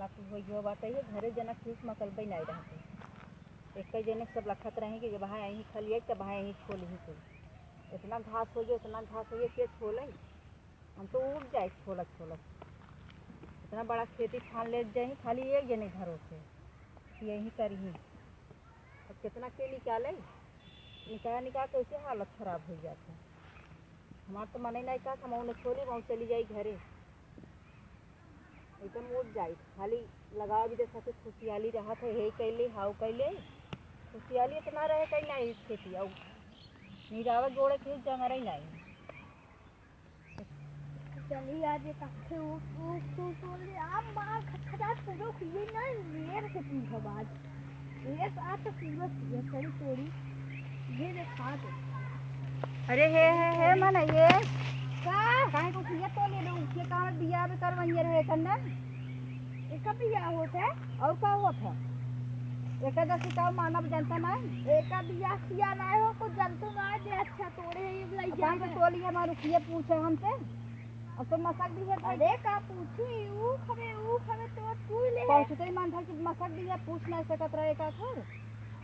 इतना कुछ हो गया बात है घरे जना फीस मकलबे नहीं रहते एक जने सब लखत रहे कि जब यहीं खलिए तब यहीं छोल ही तो इतना घास हो गया के छोले हम तो उड़ जाए छोलक छोलक इतना बड़ा खेती ठान ले जाए खाली एक जने घरों से यहीं करी अब कितना के निकाले निकाल तो ऐसे हालत खराब हो जाता है हमारा तो मन ही नहीं था हम उन्हें छोड़ी वहाँ चली जाई घरे एकदम उठ जाए खाली लगा भी देखा खुशियाली रहा था हे कैले हाउ कैले खुशियाली इतना रहे कहीं नहीं इस खेती और निरावत जोड़े खेत जंग रही नहीं चलिए आज एक अच्छे वो आप मार खटखटा पूरा खुले ना मेरे से पूछो बात ये साथ पूरा ये सड़ी तोड़ी ये देखा दे अरे हे मन ये का काहे को ये तो ले लो के काम बिया में करवइए रहे करना एक बिया होता है और का हुआ था एकादशी का मानव जनता नहीं एक बिया किया ना हो को जनतो ना दे अच्छा तोड़े ये लई जान के टोली हमार रुकिए पूछे हमसे अब तो मसक दी है अरे का पूछी ऊ खबे तो तू ले पहुंचते ही मन था कि मसक दी है पूछ नहीं सकत रहे का था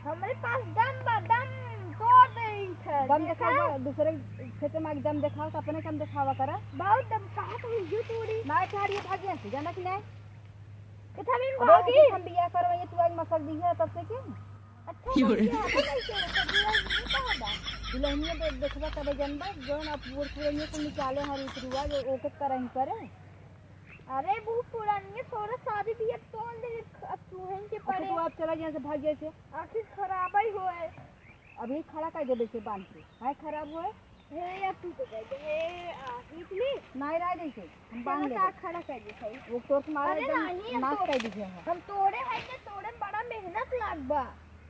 हमारे पास दम तोड़ दे है दम देखा दूसरे खेत में दम दिखाओ अपने कम दिखावा करा बहुत दम कहा तो ये तोड़ी ना चारिए भागे से जाना कि नहीं इतना भी भागी हम बिया करवाइए तू आज मसक दी है तब से के अच्छा दुल्हनिया तो देखबा तब जनबा जोन अब पूर पूरे को निकाले हर उतरुआ जो ओके करही करे अरे वो पुरानी थोड़ा शादी भी तोड़ दे अब तू हैं के पड़े तो आप चला जाए से भाग जाए से आखिर खराब ही होए अभी खड़ा कर देबे से बांध के हाय खराब होए हे या तू तो गए हे इतनी नहीं रह दे से हम बांध ले खड़ा कर दे भाई वो तो तुम्हारे एकदम नाश कर दी है हम तोड़े है के तोड़े बड़ा मेहनत लागबा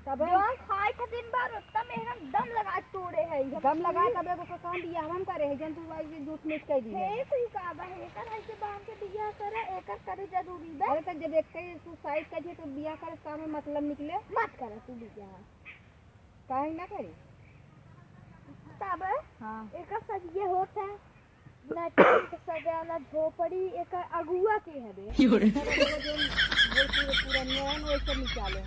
तब जौन खाए के दिन बार उतना मेहनत दम लगा तोड़े है दम लगा तबे को काम बिया हम करे है जन तू आई झूठ मिट कर दी है हे तू का बा हे कर है के बांध के बिया करे एकर करे जरूरी बा अरे तो जब एक के सुसाइड कर तो बिया कर काम में मतलब निकले मत कर तू बिया काहे ना करे तब हां एकर सजिए होता है ना टेंट सजाना झोपड़ी एक अगुआ के हबे पूरा नियम वैसे निकाले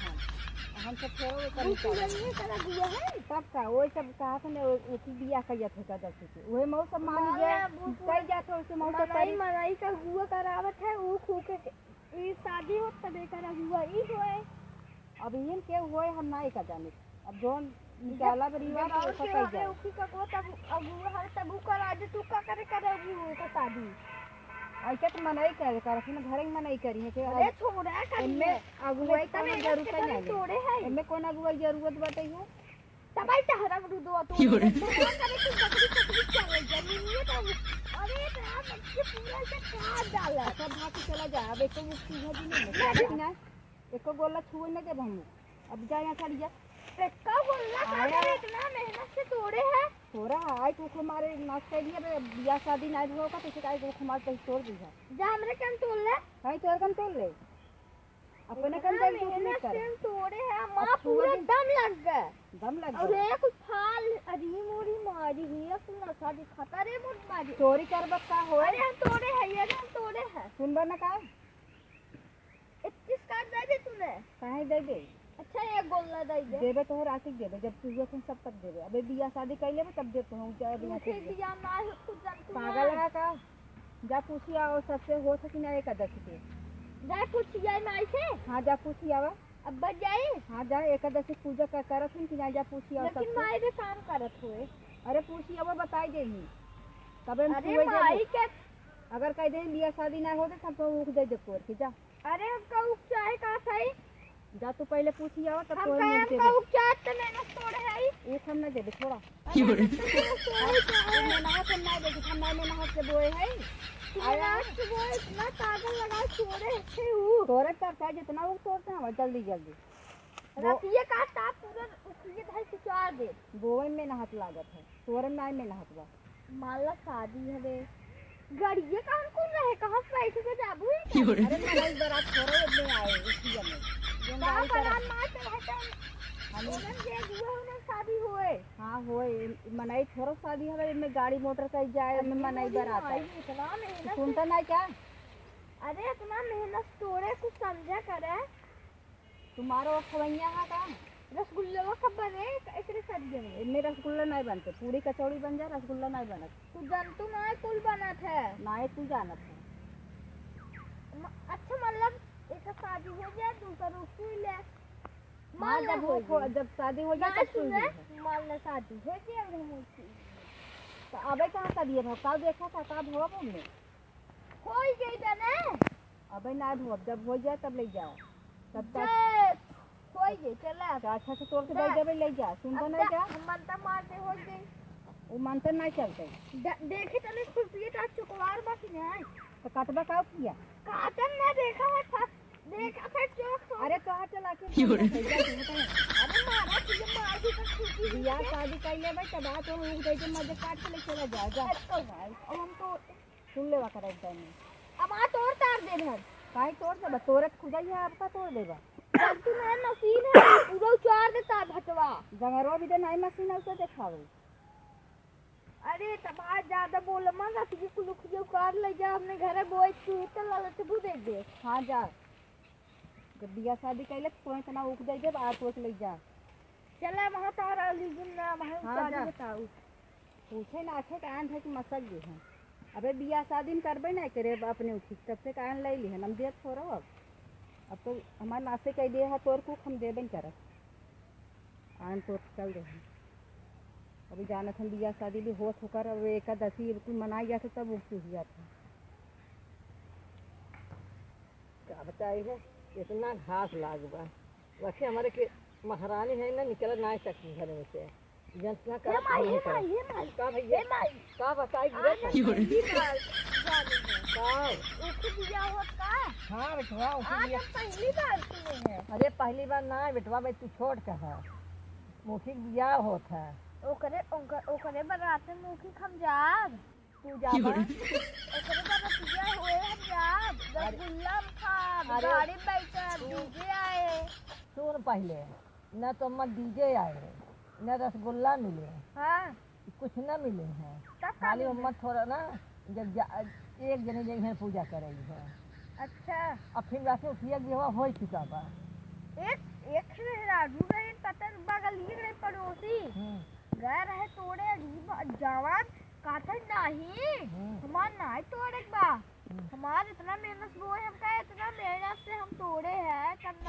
हम सब छोड़ो कर निकाले करा दिया है तब का वो सब कहा था ना उसी बिया कहिया थे का दस से ओए मौ सब मान गए कई जात उसे मौ तो कई मनाई का हुआ करावत है वो खूके ई शादी हो तबे करा हुआ ई होए अब इहन के होए हम नहीं का जाने अब जोन निकाला परिवार तो ऐसा कई जाए उसी का को तब अगुआ हर तब करा दे तू का करे वो का शादी ऐसा तो मनाई करे कर फिर घर में मनाई करी है के अरे छोड़ा कर इनमें अगुवाई का जरूरत नहीं छोड़े है इनमें कौन अगुवाई जरूरत बाटे है तबाई तहरा दो तो करे तू बकरी चले जमीन तो अरे रात के पूरा से काट डाला सब भाग चला जा अब एक मुक्ति है भी नहीं एको गोला छुए ना जब हम अब जा यहां खड़ी जा का बोलना करे इतना मेहनत से तोड़े है थोड़ा आई तू हमारे नाच कर दिया बे बियाह शादी नहीं होगा तो शिकायत को हमारे कहीं तोड़ दी है जा हमरे कम तोड़ ले हां तोर कम तोड़ ले अपने कम जाई तू नहीं कर तोड़े है मां पूरा दम लग गया अरे कुछ फाल अरी मोरी मारी है सुना शादी खाता रे मोर मारी चोरी करब का होए अरे हम तोड़े है ये हम तोड़े है सुनबा ना का 21 काट दे तूने काहे दे दे अच्छा ये गोला दे दे देबे तो राशिक देबे जब तू हुआ सब तक देबे अबे बियाह शादी कर लेबे तब दे तो जा बियाह के बियाह ना है खुद जानती पागल है का जा पूछी आओ सबसे हो सकी ना एक अदर के जा पूछ जाए माई से हां जा पूछी आवा अब बच जाए हां जा एकादशी पूजा का करत हन कि ना जा पूछी आओ लेकिन माई भी काम करत हुए अरे पूछी आओ बताई देही तबे अरे माई के अगर कह दे बियाह शादी ना हो तो सब उख दे कोर के जा अरे हम का उपचार है का सही जा तू पहले पूछी आओ तब तो हम का उपचार तो मैंने तोड़े है एक हम ना देबे थोड़ा मैं ना तो ना देबे हम ना हाथ से बोए है आया वो इतना पागल लगा छोड़े थे वो तोरे पर का जितना वो तोड़ते हैं जल्दी रतिये का ताप पूरा उसके धाई सुचार दे बोए में ना हाथ लागत है तोरे नाई में ना हाथ बा माला शादी है गाड़िए कौन कौन रहे कहां पैसे से जाबू अरे मैं बारात छोड़ो इतने आए इसी में बारात मार से रहता हमन जे हुआ उन शादी हुए हां होए मनाई छोरो शादी है में गाड़ी मोटर का जाए में मनाई बारात है इतना मेहनत सुनता नहीं क्या अरे इतना मेहनत तोड़े कुछ समझा करे। तुम्हारो खवैया है का रसगुल्ला कब बने एकरे सब्जी में? इनमें रसगुल्ला नहीं बनते, पूरी कचौड़ी बन जाए, रसगुल्ला नहीं बनत। तू जानतू ना कुल बनत है। ना ही तू जानत है। अच्छा मतलब एक शादी हो जाए दूसरा रुकी ले। हाँ, जब शादी हो जाए तब सुन मान ले शादी हो गया हम तो अबे कहाँ का दिए भाव का देखा था का भोग हमने हो गई बने। अबे ना भोग जब हो जाए तब ले जाओ, तब तक हो गई चला अच्छा से तोड़ के दे देवे ले जा। सुन तो नहीं जा मनता मारते हो गई वो मानते नहीं चलते। देखे तने खुरपी का चुकवार बाकी नहीं तो कटवा का किया काटन ना देखा है देखा फिर चौक। अरे कहाँ चला के अरे मारा तुझे मार भी कर खुरपी बियाह शादी कर ले भाई तब बात हम रुक जाए मजे काट के ले चला जा जा। तो भाई अब हम तो सुन लेवा कर एकदम अब आ तोड़ तार दे घर काहे तोड़ देबा तोरत खुदा ही आपका तोड़ देबा। तू ना मशीन है पूरा उचार देता भटवा जंगरो भी दे नहीं मशीन है उसे दिखावे। अरे तब आज ज्यादा बोल मांगा तुझे कुल खुजो कार ले जा अपने घर बोए तू तो लालच तू दे दे। हाँ जा जब बियाह शादी कैले तो इतना उक दे जब आ तो ले जा चला वहां तारा लीजिन ना वहां हाँ, उतार जा। बताओ पूछे ना आखे कान है कि मसक जे है। अबे बियाह शादी में करबे नहीं करे अपने उठी तब से कान ले ली है हम दे छोड़ो अब तो हमारे नासे कह दिए है तोर को हम देबे करब आन तोर चल रहे अभी जानत हम बियाह शादी भी होत होकर अब एकादशी बिल्कुल मनाई जाते तब उठ जाता क्या बताई है इतना घास लाग बा वैसे हमारे के महारानी है ना निकल ना सकती घर में से जनता कर नहीं कर का भैया का बताई गिरे का उठ दिया होता हां बेटवा आज पहली बार सुने हैं। अरे पहली बार ना बेटवा मैं तू छोड़ के है मुखी बियाह होता है ओकरे बराते मुखी हम जाब तू जाबा ओकरे बराते बियाह होए हम जाब रसगुल्ला खा गाड़ी बैठा डीजे आए। सुन पहले न तो मत डीजे आए न रसगुल्ला मिले हाँ कुछ न मिले हैं तब खाली उम्मत थोड़ा ना जब एक जने जगह पूजा करेगी है। अच्छा अब फिर वैसे उठिया बिहावा हो चुका बा एक राजू गए पतन बगल ही गए पड़ोसी गए रहे तोड़े अजीब जवान काटन नहीं हमार नहीं तोड़े बा हमार इतना मेहनत वो है हमका इतना मेहनत से हम तोड़े हैं करना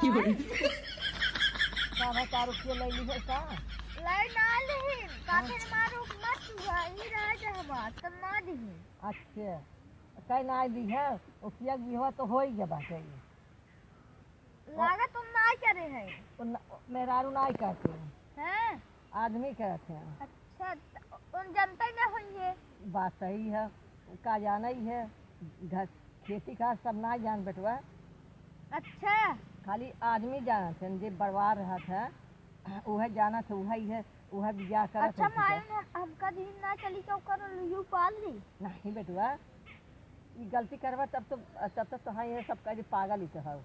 का 4 रुपये ले ली है का लाई ना नहीं काटे मारो मत हुआ ही रह जा हमार तब ना दी। अच्छा कई ना दी है उठिया बिहावा तो हो ही गया चाहिए लागा तुम ना करे हैं तो मेहरारू ना ही करते हैं आदमी करते हैं। अच्छा उन जनता ना हुई है बात सही है का जाना ही है घर खेती का सब ना जान बेटवा अच्छा खाली आदमी जाना थे जे बरवार रहा था वह जाना था वही है वह बियाह कर अच्छा मालूम हमका दिन ना चली तो कर लियो पाल ली नहीं बेटवा ये गलती करवा तब तो हाँ ये सब कह पागल ही कहो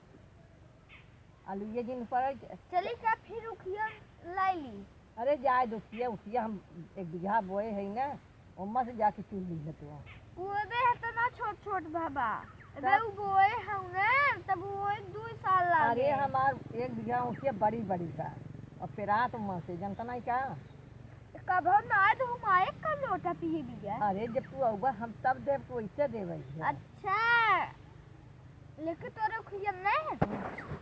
आलू ये दिन पर चली का फिर उखिया लाई ली। अरे जाए दुखिया उठिया हम 1 बीघा बोए है ना उम्मा से जाके चुन ली है तो उबे है तो ना छोट छोट बाबा अबे वो बोए हम ना तब वो 2 साल लागे। अरे हमार 1 बीघा उठिया बड़ी बड़ी का और फिर रात उम्मा से जनता नहीं क्या कब हम ना तो हम आए कब लोटा पिए बिया। अरे जब तू आऊगा हम तब देव तो वैसे देवे अच्छा लेकिन तोरे खुयम नहीं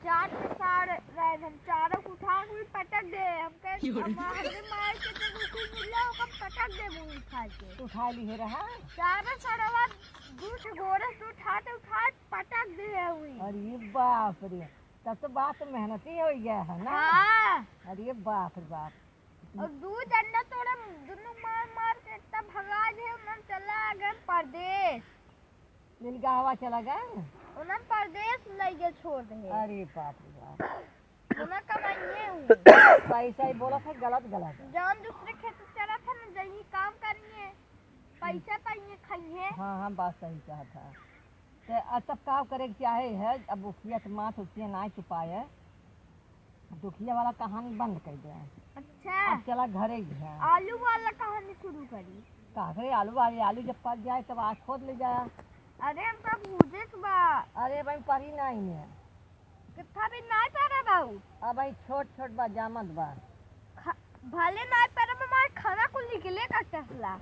4 से 4 रहे हम चारों को उठा के पटक दे हम कह हमारे मार के तो कुछ मिला हम पटक दे वो उठा के तू उठा ली है रहा चारों सड़वा दूसरे घोड़े से उठा पटक दे हुई। अरे बाप रे तब तो बात मेहनती हो गया है ना। हाँ अरे बाप रे बाप और 2 डंडा तोड़ा दोनों मार के तब भगा दे उन्हें चला गए परदेश नीलगाहवा चला गया उन्हें परदेश ले गए छोड़ दे। अरे बाप रे बाप उन्हें कमाइए पैसा ही बोला था गलत जान दूसरे खेत चला था ना जही काम करिए पैसा पाइए खाइए। हाँ बात सही कहा था तो तब काम करे चाहे है अब उठिया तो माथ उठिया ना छुपाए दुखिया वाला कहानी बंद कर दे। अच्छा अब चला घरे ही है आलू वाला कहानी शुरू करी का करे आलू वाले आलू जब पक जाए तब आँख खोद ले जाए अरे हम तो पूछे बा अरे भाई परी नहीं है कितना भी नहीं पारा बाऊ अब भाई छोट छोट बा जामत बा भले नहीं पारा में मार खाना को निकले का टहला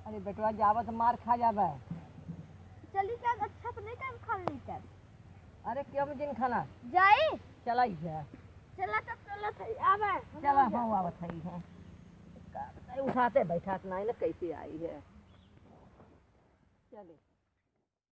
अरे बेटवा जावा तो मार खा जाबे चली क्या अच्छा तो नहीं टाइम खा ली कर अरे क्यों दिन खाना जाई चला है चला तो चला था आवे चला हाँ आवत है उठाते बैठाते नहीं ना कैसे आई है चले